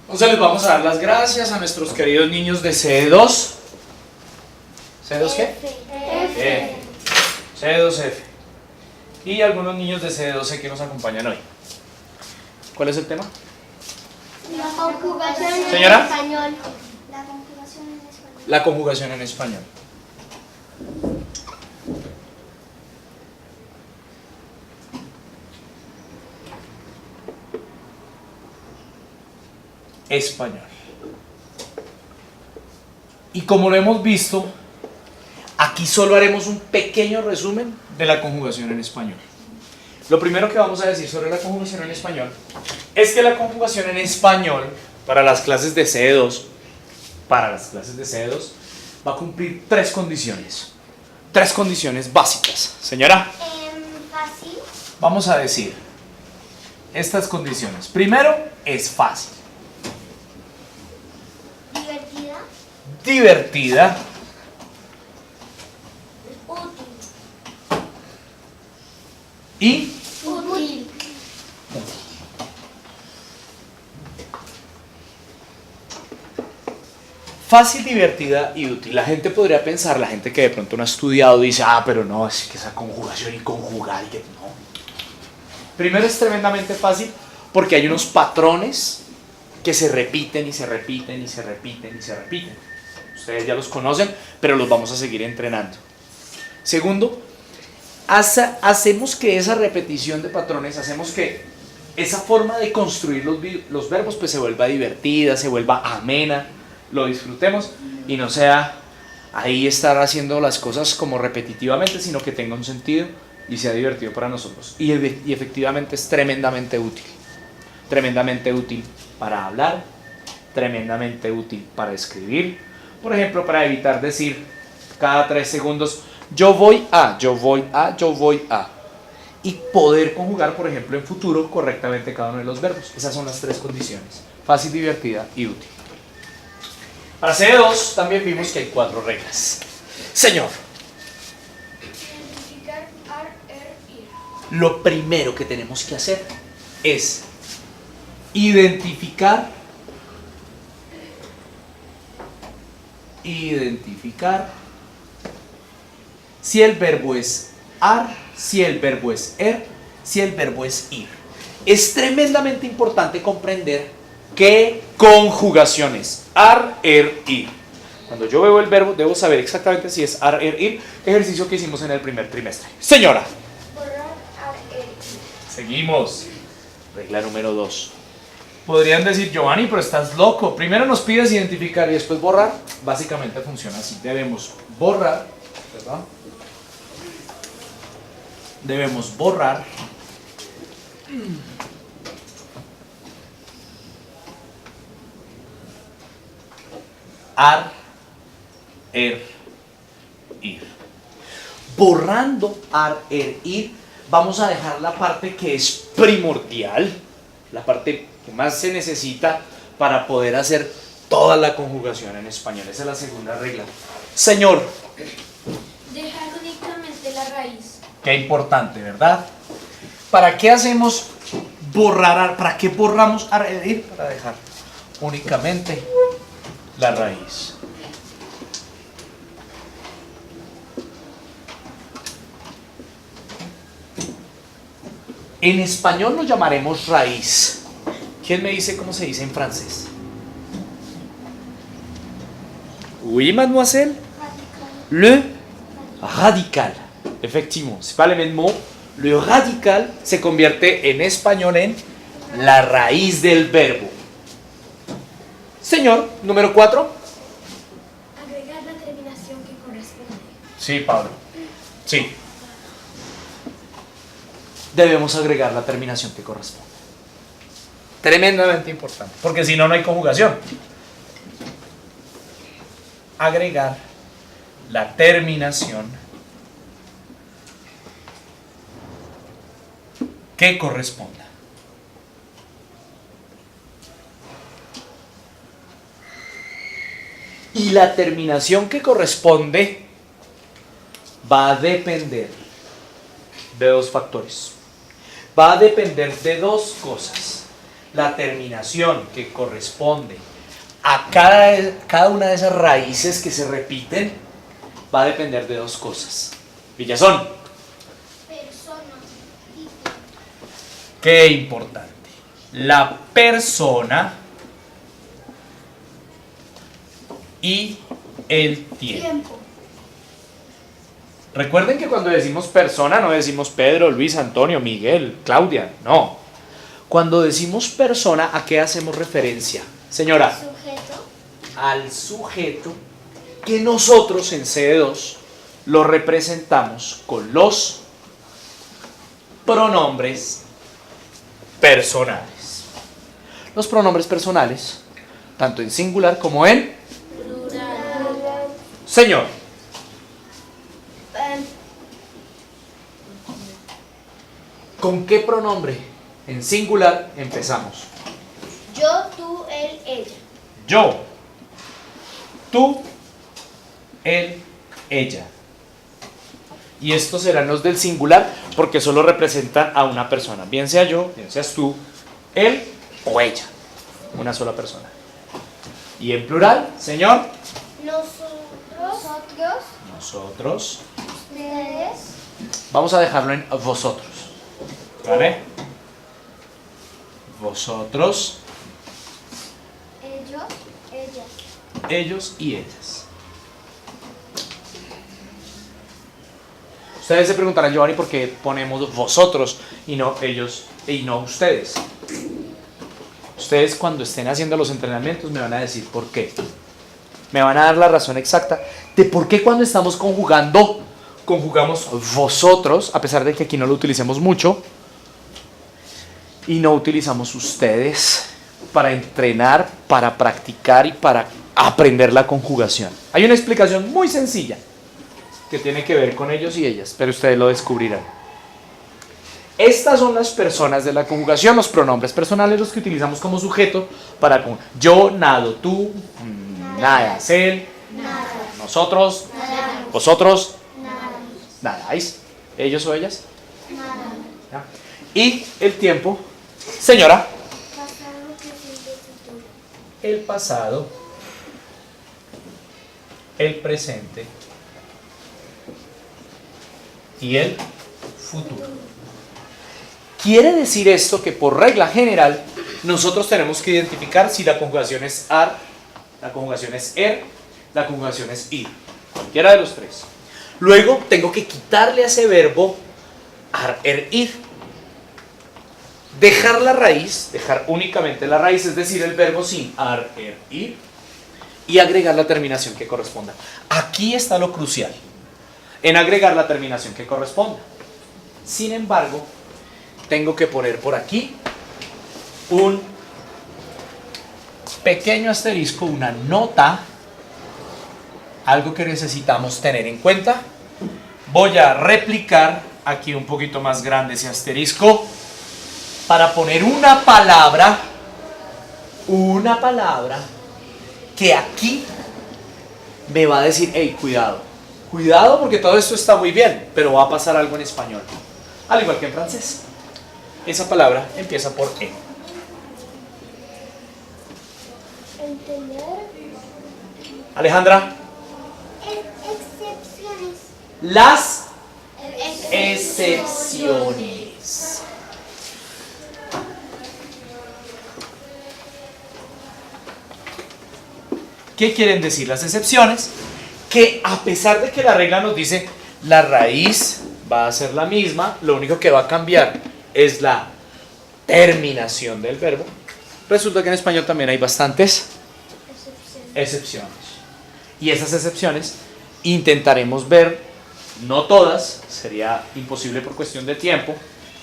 Entonces les vamos a dar las gracias a nuestros queridos niños de C2. ¿C2 qué? F. C2F. Y algunos niños de C2C que nos acompañan hoy. ¿Cuál es el tema? La conjugación en Señora. español. La conjugación en español. La conjugación en español. Español. Y como lo hemos visto, aquí solo haremos un pequeño resumen de la conjugación en español. Lo primero que vamos a decir sobre la conjugación en español es que la conjugación en español para las clases de C2, va a cumplir tres condiciones básicas. Señora, Fácil. vamos a decir estas condiciones. Primero, es fácil. Divertida. Divertida. Útil. Y Útil. fácil, divertida y útil. La gente podría pensar, la gente que de pronto no ha estudiado dice, pero no, es que esa conjugación y conjugar y que no. Primero, es tremendamente fácil porque hay unos patrones que se repiten y se repiten y se repiten y se repiten. Ustedes ya los conocen, pero los vamos a seguir entrenando. Segundo, hacemos que esa repetición de patrones, hacemos que esa forma de construir los verbos pues se vuelva divertida, se vuelva amena, lo disfrutemos y no sea ahí estar haciendo las cosas como repetitivamente, sino que tenga un sentido y sea divertido para nosotros. Y efectivamente es tremendamente útil para hablar, tremendamente útil para escribir. Por ejemplo, para evitar decir cada 3 segundos yo voy a. Y poder conjugar, por ejemplo, en futuro correctamente cada uno de los verbos. Esas son las tres condiciones: fácil, divertida y útil. Para C2 también vimos que hay 4 reglas. Señor, Identificar, ir. lo primero que tenemos que hacer es identificar si el verbo es ar, si el verbo es si el verbo es ir. Es tremendamente importante comprender qué conjugaciones: ar, ir. Cuando yo veo el verbo, debo saber exactamente si es ar, ir. Ejercicio que hicimos en el primer trimestre. Señora. Borrar, ir. Seguimos. Regla número 2. Podrían decir, Giovanni, pero estás loco. Primero nos pides identificar y después borrar. Básicamente funciona así. Debemos borrar, ¿verdad? Debemos borrar ar, ir. Borrando ar, ir, vamos a dejar la parte que es primordial, la parte que más se necesita para poder hacer toda la conjugación en español. Esa es la segunda regla. Señor. Dejar únicamente la raíz. Qué importante, ¿verdad? ¿Para qué hacemos borrar? ¿Para qué borramos ar, ir? Para dejar únicamente la raíz. En español lo llamaremos raíz. ¿Quién me dice cómo se dice en francés? Oui, mademoiselle. Le radical. Effectivement, c'est pas le même mot. Le radical se convierte en español en la raíz del verbo. Señor, número 4. Agregar la terminación que corresponde. Sí, Pablo. Sí. Debemos agregar la terminación que corresponde. Tremendamente importante, porque si no, no hay conjugación. Agregar la terminación que corresponda. Y la terminación que corresponde va a depender de 2 factores. Va a depender de 2 cosas. la terminación que corresponde a cada una de esas raíces que se repiten va a depender de dos cosas. Villazón. Persona. Qué importante. La persona y el tiempo. Recuerden que cuando decimos persona no decimos Pedro, Luis, Antonio, Miguel, Claudia, no. Cuando decimos persona, ¿a qué hacemos referencia? Señora, Sujeto. al sujeto que nosotros en CD2 lo representamos con los pronombres personales. Los pronombres personales, tanto en singular como en Plural. señor. ¿Con qué pronombre en singular empezamos? Yo, tú, él, ella. Yo, tú, él, ella. Y estos serán los del singular porque solo representan a una persona. Bien sea yo, bien seas tú, él o ella. Una sola persona. Y en plural, señor, Nosotros. nosotros. Ustedes. Vamos a dejarlo en vosotros. ¿Vale? Vosotros, Ellos. Ellas. ellos y ellas. Ustedes se preguntarán, Giovanni, ¿por qué ponemos vosotros y no ellos y no ustedes? Ustedes cuando estén haciendo los entrenamientos me van a decir por qué. Me van a dar la razón exacta de por qué cuando estamos conjugamos vosotros, a pesar de que aquí no lo utilicemos mucho, y no utilizamos ustedes para entrenar, para practicar y para aprender la conjugación. Hay una explicación muy sencilla que tiene que ver con ellos y ellas, pero ustedes lo descubrirán. Estas son las personas de la conjugación, los pronombres personales, los que utilizamos como sujeto para yo, nado, tú, nadas, él, Nada. nosotros, Nada. vosotros, Nada. nadáis, ellos o ellas. Nada. ¿Ya? Y el tiempo, señora, Pasado, presente, futuro. el pasado, el presente y el futuro. Quiere decir esto que por regla general nosotros tenemos que identificar si la conjugación es ar, la conjugación es er, la conjugación es ir, cualquiera de los tres. Luego tengo que quitarle a ese verbo ar, er, ir. Dejar la raíz, dejar únicamente la raíz, es decir, el verbo sin ar, er, ir, y agregar la terminación que corresponda. Aquí está lo crucial, en agregar la terminación que corresponda. Sin embargo, tengo que poner por aquí un pequeño asterisco, una nota, algo que necesitamos tener en cuenta. Voy a replicar aquí un poquito más grande ese asterisco para poner una palabra que aquí me va a decir, hey, cuidado, cuidado porque todo esto está muy bien, pero va a pasar algo en español, al igual que en francés. Esa palabra empieza por E. Entender. Alejandra, Excepciones. las excepciones. ¿Qué quieren decir las excepciones? Que a pesar de que la regla nos dice la raíz va a ser la misma, lo único que va a cambiar es la terminación del verbo. Resulta que en español también hay bastantes excepciones. Y esas excepciones intentaremos ver, no todas, sería imposible por cuestión de tiempo,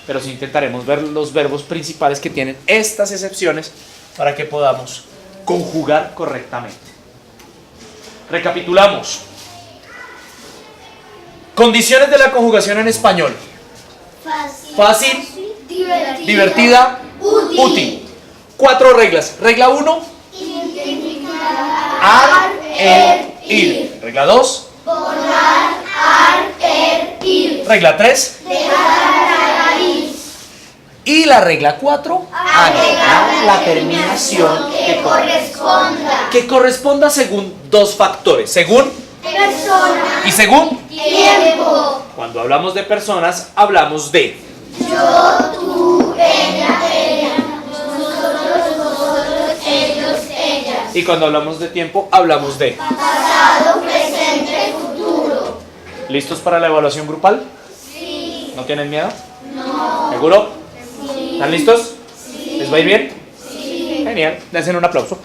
pero sí intentaremos ver los verbos principales que tienen estas excepciones para que podamos conjugar correctamente. Recapitulamos. Condiciones de la conjugación en español. Fácil, divertida, útil. 4 reglas. Regla 1. Ar, er, ir. Regla 2. Regla 3. Y la regla 4, agregar la terminación que corresponda. que corresponda según dos factores, según Persona. y según. Tiempo. Cuando hablamos de personas, hablamos de. Yo, tú, ella, nosotros, vosotros, ellos, ellas. Y cuando hablamos de tiempo, hablamos de. Pasado, presente, futuro. ¿Listos para la evaluación grupal? Sí. ¿No tienen miedo? No. ¿Seguro? Sí. ¿Están listos? Sí. ¿Les va a ir bien? Sí. Genial. Dense un aplauso.